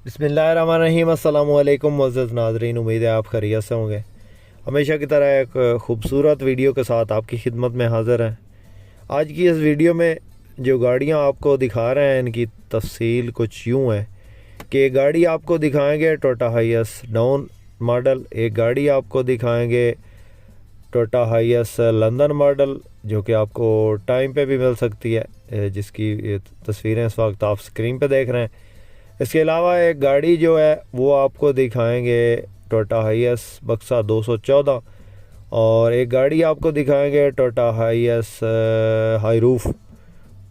बिस्मिल्लाहिर्रहमानिर्रहीम। अस्सलामु अलैकुम मुअज़्ज़ज़ नाज़रीन, उम्मीद है आप खैरियत से होंगे। हमेशा की तरह एक ख़ूबसूरत वीडियो के साथ आपकी खिदमत में हाज़िर हैं। आज की इस वीडियो में जो गाड़ियां आपको दिखा रहे हैं इनकी तफसील कुछ यूँ है कि गाड़ी आपको दिखाएंगे टोयोटा हाइएस डाउन मॉडल, एक गाड़ी आपको दिखाएंगे टोयोटा हाइएस लंदन मॉडल जो कि आपको टाइम पे भी मिल सकती है, जिसकी तस्वीरें इस वक्त आप स्क्रीन पे देख रहे हैं। इसके अलावा एक गाड़ी जो है वो आपको दिखाएंगे टोयोटा हाइएस बक्सा 214, और एक गाड़ी आपको दिखाएंगे टोयोटा हाइएस हाई रूफ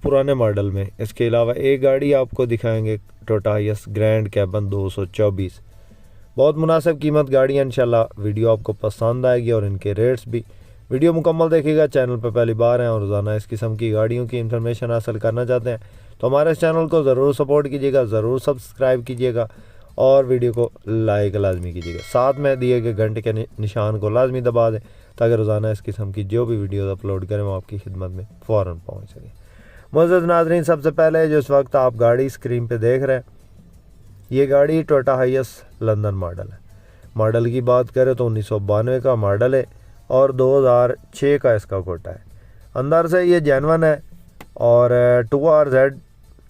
पुराने मॉडल में। इसके अलावा एक गाड़ी आपको दिखाएंगे टोयोटा हाइएस ग्रैंड कैबन 224। बहुत मुनासिब कीमत गाड़ियाँ, इंशाल्लाह वीडियो आपको पसंद आएगी और इनके रेट्स भी। वीडियो मुकम्मल देखिएगा। चैनल पर पहली बार हैं और रोज़ाना इस किस्म की गाड़ियों की इन्फॉर्मेशन हासिल करना चाहते हैं तो हमारे इस चैनल को ज़रूर सपोर्ट कीजिएगा, ज़रूर सब्सक्राइब कीजिएगा और वीडियो को लाइक लाजमी कीजिएगा। साथ में दिए गए घंटे के निशान को लाजमी दबा दें ताकि रोज़ाना इस किस्म की जो भी वीडियोज़ अपलोड करें वो आपकी खिदमत में फ़ौरन पहुँच सके। मुअज़्ज़ज़ नाज़रीन, सबसे पहले जो इस वक्त आप गाड़ी स्क्रीन पर देख रहे हैं ये गाड़ी टोयोटा हाइएस लंदन मॉडल है। मॉडल की बात करें तो 1992 का मॉडल है और 2006 का इसका कोटा है। अंदर से ये जेनवन है और 2RZ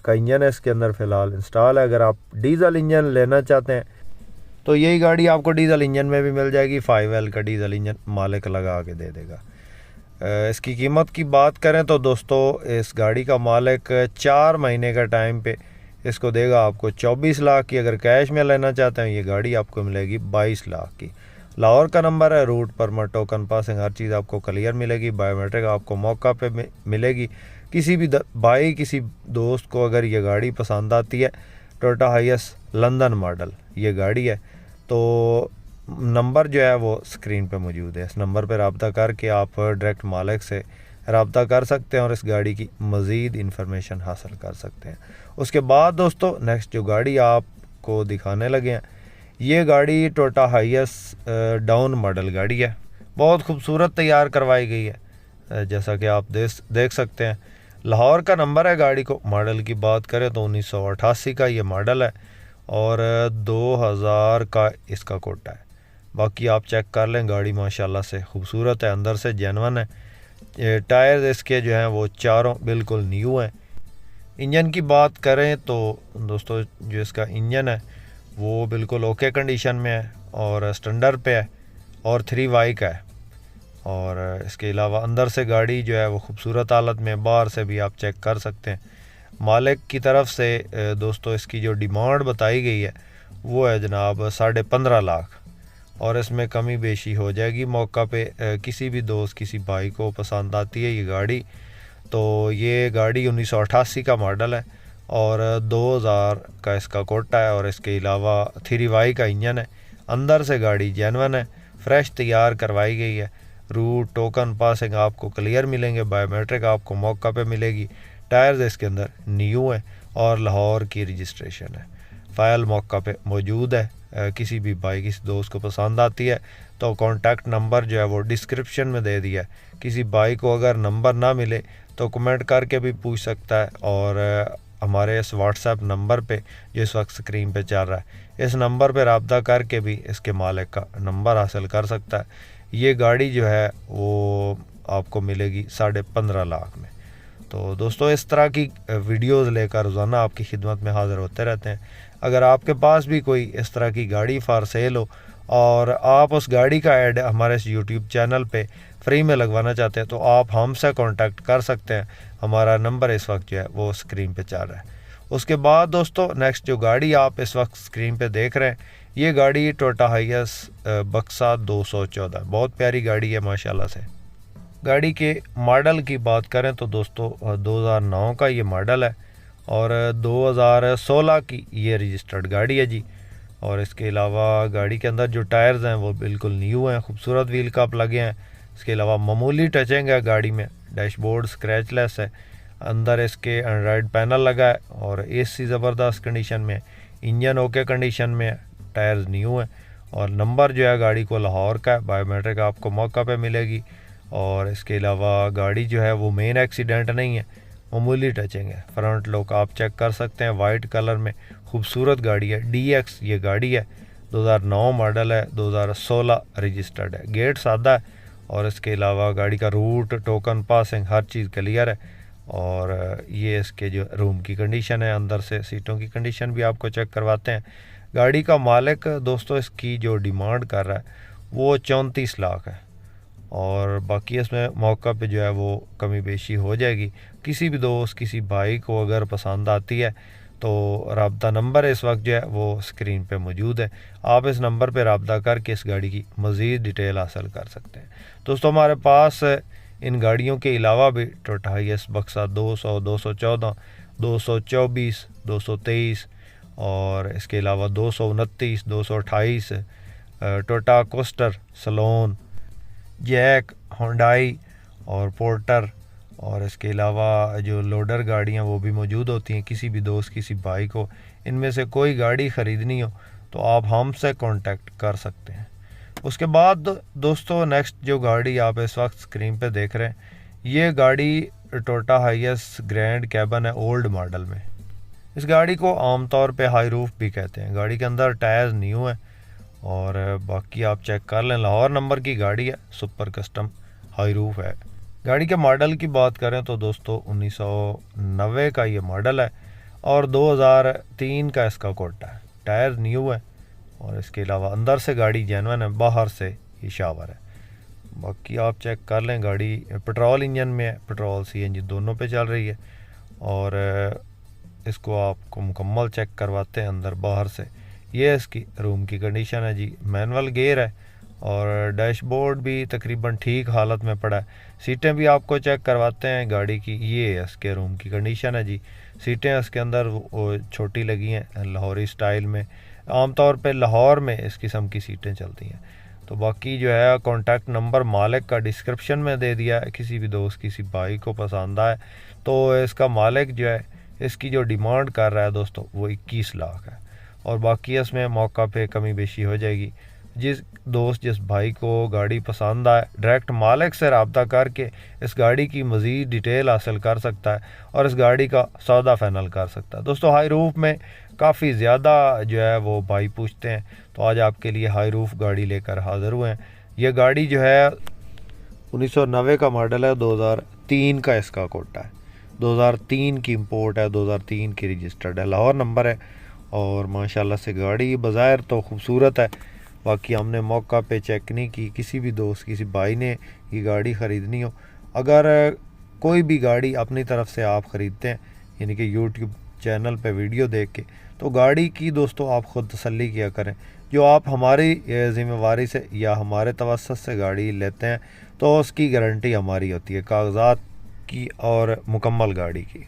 का इंजन है इसके अंदर फ़िलहाल इंस्टॉल है। अगर आप डीज़ल इंजन लेना चाहते हैं तो यही गाड़ी आपको डीज़ल इंजन में भी मिल जाएगी। 5L का डीज़ल इंजन मालिक लगा के दे देगा। इसकी कीमत की बात करें तो दोस्तों इस गाड़ी का मालिक 4 महीने का टाइम पे इसको देगा आपको 24 लाख की। अगर कैश में लेना चाहते हैं ये गाड़ी आपको मिलेगी 22 लाख की। लाहौर का नंबर है, रूट परमिट टोकन पासिंग हर चीज़ आपको क्लियर मिलेगी। बायोमेट्रिक आपको मौका पे मिलेगी। किसी भी भाई किसी दोस्त को अगर ये गाड़ी पसंद आती है, टोयोटा हाइएस लंदन मॉडल ये गाड़ी है, तो नंबर जो है वो स्क्रीन पे मौजूद है। इस नंबर पर रब्ता करके आप डायरेक्ट मालिक से रब्ता कर सकते हैं और इस गाड़ी की मज़ीद इन्फॉर्मेशन हासिल कर सकते हैं। उसके बाद दोस्तों नेक्स्ट जो गाड़ी आपको दिखाने लगे हैं ये गाड़ी टोयोटा हाइएस डाउन मॉडल गाड़ी है। बहुत खूबसूरत तैयार करवाई गई है, जैसा कि आप देख सकते हैं। लाहौर का नंबर है गाड़ी को। मॉडल की बात करें तो 1988 का ये मॉडल है और 2000 का इसका कोटा है। बाकी आप चेक कर लें, गाड़ी माशाल्लाह से खूबसूरत है, अंदर से जेनवन है। टायर इसके जो हैं वो चारों बिल्कुल न्यू हैं। इंजन की बात करें तो दोस्तों जो इसका इंजन है वो बिल्कुल ओके कंडीशन में है और स्टैंडर्ड पे है और 3Y का है। और इसके अलावा अंदर से गाड़ी जो है वो खूबसूरत हालत में, बाहर से भी आप चेक कर सकते हैं। मालिक की तरफ से दोस्तों इसकी जो डिमांड बताई गई है वो है जनाब 15.5 लाख, और इसमें कमी बेशी हो जाएगी मौका पे। किसी भी दोस्त किसी भाई को पसंद आती है ये गाड़ी तो ये गाड़ी 1988 का मॉडल है और 2000 का इसका कोटा है और इसके अलावा 3Y का इंजन है। अंदर से गाड़ी जेनवन है, फ्रेश तैयार करवाई गई है। रूट टोकन पासिंग आपको क्लियर मिलेंगे, बायोमेट्रिक आपको मौका पे मिलेगी। टायर्स इसके अंदर न्यू है और लाहौर की रजिस्ट्रेशन है। फ़ाइल मौका पे मौजूद है। किसी भी भाई किसी दोस्त को पसंद आती है तो कॉन्टैक्ट नंबर जो है वो डिस्क्रिप्शन में दे दिया है। किसी भाई को अगर नंबर ना मिले तो कमेंट करके भी पूछ सकता है और हमारे इस व्हाट्सएप नंबर पे जो इस वक्त स्क्रीन पे चल रहा है इस नंबर पे रब्ता करके भी इसके मालिक का नंबर हासिल कर सकता है। ये गाड़ी जो है वो आपको मिलेगी 15.5 लाख में। तो दोस्तों इस तरह की वीडियोस लेकर रोज़ाना आपकी खिदमत में हाज़िर होते रहते हैं। अगर आपके पास भी कोई इस तरह की गाड़ी फॉर सेल हो और आप उस गाड़ी का ऐड हमारे इस यूट्यूब चैनल पे फ्री में लगवाना चाहते हैं तो आप हमसे कांटेक्ट कर सकते हैं। हमारा नंबर इस वक्त जो है वो स्क्रीन पे चल रहा है। उसके बाद दोस्तों नेक्स्ट जो गाड़ी आप इस वक्त स्क्रीन पे देख रहे हैं ये गाड़ी टोयोटा हाइएस बक्सा 214, बहुत प्यारी गाड़ी है माशाल्लाह से। गाड़ी के मॉडल की बात करें तो दोस्तों 2009 का ये मॉडल है और 2016 की ये रजिस्टर्ड गाड़ी है जी। और इसके अलावा गाड़ी के अंदर जो टायर्स हैं वो बिल्कुल न्यू हैं, खूबसूरत व्हील कप लगे हैं। इसके अलावा मामूली टचिंग है गाड़ी में, डैशबोर्ड स्क्रैचलेस है। अंदर इसके एंड्रॉयड पैनल लगा है और एसी ज़बरदस्त कंडीशन में, इंजन ओके कंडीशन में, टायर्स न्यू हैं और नंबर जो है गाड़ी को लाहौर का है। बायोमेट्रिक आपको मौका पे मिलेगी और इसके अलावा गाड़ी जो है वो मेन एक्सीडेंट नहीं है मामूली टचिंग है। फ्रंट लुक आप चेक कर सकते हैं, वाइट कलर में खूबसूरत गाड़ी है। DX ये गाड़ी है, 2009 मॉडल है, 2016 रजिस्टर्ड है। गेट सादा है और इसके अलावा गाड़ी का रूट, टोकन, पासिंग हर चीज़ क्लियर है। और ये इसके जो रूम की कंडीशन है, अंदर से सीटों की कंडीशन भी आपको चेक करवाते हैं। गाड़ी का मालिक दोस्तों इसकी जो डिमांड कर रहा है वो 34 लाख है और बाकी इसमें मौका पे जो है वो कमी बेशी हो जाएगी। किसी भी दोस्त, किसी भाई को अगर पसंद आती है तो राब्ता नंबर इस वक्त जो है वो स्क्रीन पे मौजूद है। आप इस नंबर पे राब्ता करके इस गाड़ी की मज़ीद डिटेल हासिल कर सकते हैं। दोस्तों हमारे पास इन गाड़ियों के अलावा भी टोयोटा हाईएस बक्सा 200, 214, 224, 223 और इसके अलावा 229, 228, Toyota Coaster, saloon, JAC, Hyundai और पोर्टर और इसके अलावा जो लोडर गाड़ियाँ वो भी मौजूद होती हैं। किसी भी दोस्त, किसी भाई को इनमें से कोई गाड़ी ख़रीदनी हो तो आप हमसे कांटेक्ट कर सकते हैं। उसके बाद दोस्तों नेक्स्ट जो गाड़ी आप इस वक्त स्क्रीन पे देख रहे हैं, ये गाड़ी टोयोटा हाईएस ग्रैंड कैबन है ओल्ड मॉडल में। इस गाड़ी को आमतौर पे हाई रूफ भी कहते हैं। गाड़ी के अंदर टायर न्यू है और बाकी आप चेक कर लें। लाहौर नंबर की गाड़ी है, सुपर कस्टम हाई रूफ है। गाड़ी के मॉडल की बात करें तो दोस्तों 1990 का ये मॉडल है और 2003 का इसका कोटा है। टायर न्यू है और इसके अलावा अंदर से गाड़ी जेन्युइन है, बाहर से ये शावर है। बाकी आप चेक कर लें, गाड़ी पेट्रोल इंजन में है, पेट्रोल CNG दोनों पे चल रही है और इसको आपको मुकम्मल चेक करवाते हैं अंदर बाहर से। ये इसकी रूम की कंडीशन है जी। मैनुअल गियर है और डैशबोर्ड भी तकरीबन ठीक हालत में पड़ा है। सीटें भी आपको चेक करवाते हैं गाड़ी की। ये इसके रूम की कंडीशन है जी। सीटें इसके अंदर वो छोटी लगी हैं लाहौरी स्टाइल में। आमतौर पे लाहौर में इस किस्म की सीटें चलती हैं। तो बाकी जो है कॉन्टैक्ट नंबर मालिक का डिस्क्रिप्शन में दे दिया है। किसी भी दोस्त, किसी भाई को पसंद आए तो इसका मालिक जो है इसकी जो डिमांड कर रहा है दोस्तों वो 21 लाख है और बाकी इसमें मौका पे कमी बेशी हो जाएगी। जिस दोस्त, जिस भाई को गाड़ी पसंद आए डायरेक्ट मालिक से रब्ता करके इस गाड़ी की मज़ीद डिटेल हासिल कर सकता है और इस गाड़ी का सौदा फाइनल कर सकता है। दोस्तों हाई रूफ में काफ़ी ज़्यादा जो है वो भाई पूछते हैं, तो आज आपके लिए हाई रूफ गाड़ी लेकर हाज़िर हुए हैं। ये गाड़ी जो है 1990 का मॉडल है, 2003 का इसका कोटा है, 2003 की इंपोर्ट है, 2003 की रजिस्टर्ड है, लाहौर नंबर है और माशाल्लाह से गाड़ी बज़ाहिर तो खूबसूरत है। बाकी हमने मौका पे चेक नहीं की। किसी भी दोस्त, किसी भाई ने ये गाड़ी ख़रीदनी हो, अगर कोई भी गाड़ी अपनी तरफ से आप ख़रीदते हैं यानी कि यूट्यूब चैनल पे वीडियो देख के, तो गाड़ी की दोस्तों आप ख़ुद तसल्ली किया करें। जो आप हमारी ज़िम्मेवारी से या हमारे तवस्सुत से गाड़ी लेते हैं तो उसकी गारंटी हमारी होती है, कागज़ात की और मुकम्मल गाड़ी की।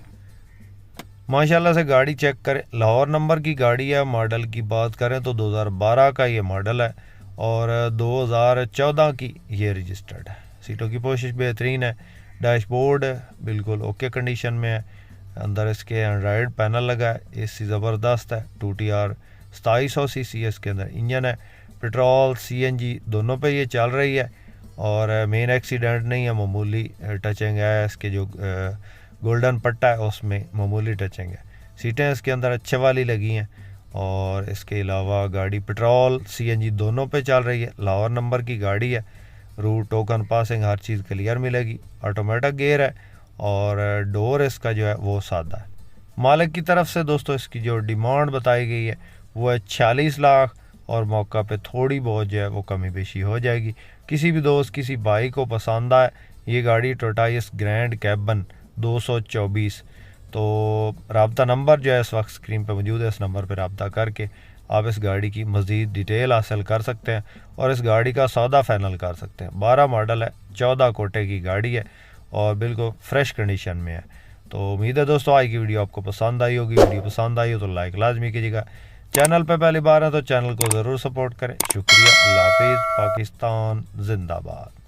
माशाल्लाह से गाड़ी चेक करें। लाहौर नंबर की गाड़ी है। मॉडल की बात करें तो 2012 का ये मॉडल है और 2014 की ये रजिस्टर्ड है। सीटों की पोशिश बेहतरीन है। डैशबोर्ड बिल्कुल ओके कंडीशन में है। अंदर इसके एंड्रॉयड पैनल लगा है। AC ज़बरदस्त है। 2TR 2700 cc इसके अंदर इंजन है। पेट्रोल CNG दोनों पे ये चल रही है और मेन एक्सीडेंट नहीं है, मामूली टचिंग है। इसके जो गोल्डन पट्टा है उसमें मामूली टचिंग है। सीटें इसके अंदर अच्छे वाली लगी हैं और इसके अलावा गाड़ी पेट्रोल CNG दोनों पे चल रही है। लाहौर नंबर की गाड़ी है। रूट, टोकन, पासिंग हर चीज़ क्लियर मिलेगी। ऑटोमेटिक गियर है और डोर इसका जो है वो सादा है। मालिक की तरफ से दोस्तों इसकी जो डिमांड बताई गई है वो है 46 लाख और मौका पे थोड़ी बहुत जो है वो कमी बेशी हो जाएगी। किसी भी दोस्त, किसी भाई को पसंद आए ये गाड़ी टोयोटा हाईएस ग्रैंड कैबन 224, तो रब्ता नंबर जो है इस वक्त स्क्रीन पे मौजूद है। इस नंबर पर रब्ता करके आप इस गाड़ी की मज़ीद डिटेल हासिल कर सकते हैं और इस गाड़ी का सौदा फाइनल कर सकते हैं। 12 मॉडल है, 14 कोटे की गाड़ी है और बिल्कुल फ्रेश कंडीशन में है। तो उम्मीद है दोस्तों आज की वीडियो आपको पसंद आई होगी। वीडियो पसंद आई हो तो लाइक लाजमी कीजिएगा। चैनल पे पहली बार है तो चैनल को ज़रूर सपोर्ट करें। शुक्रिया। अल्लाह हाफिज़। पाकिस्तान जिंदाबाद।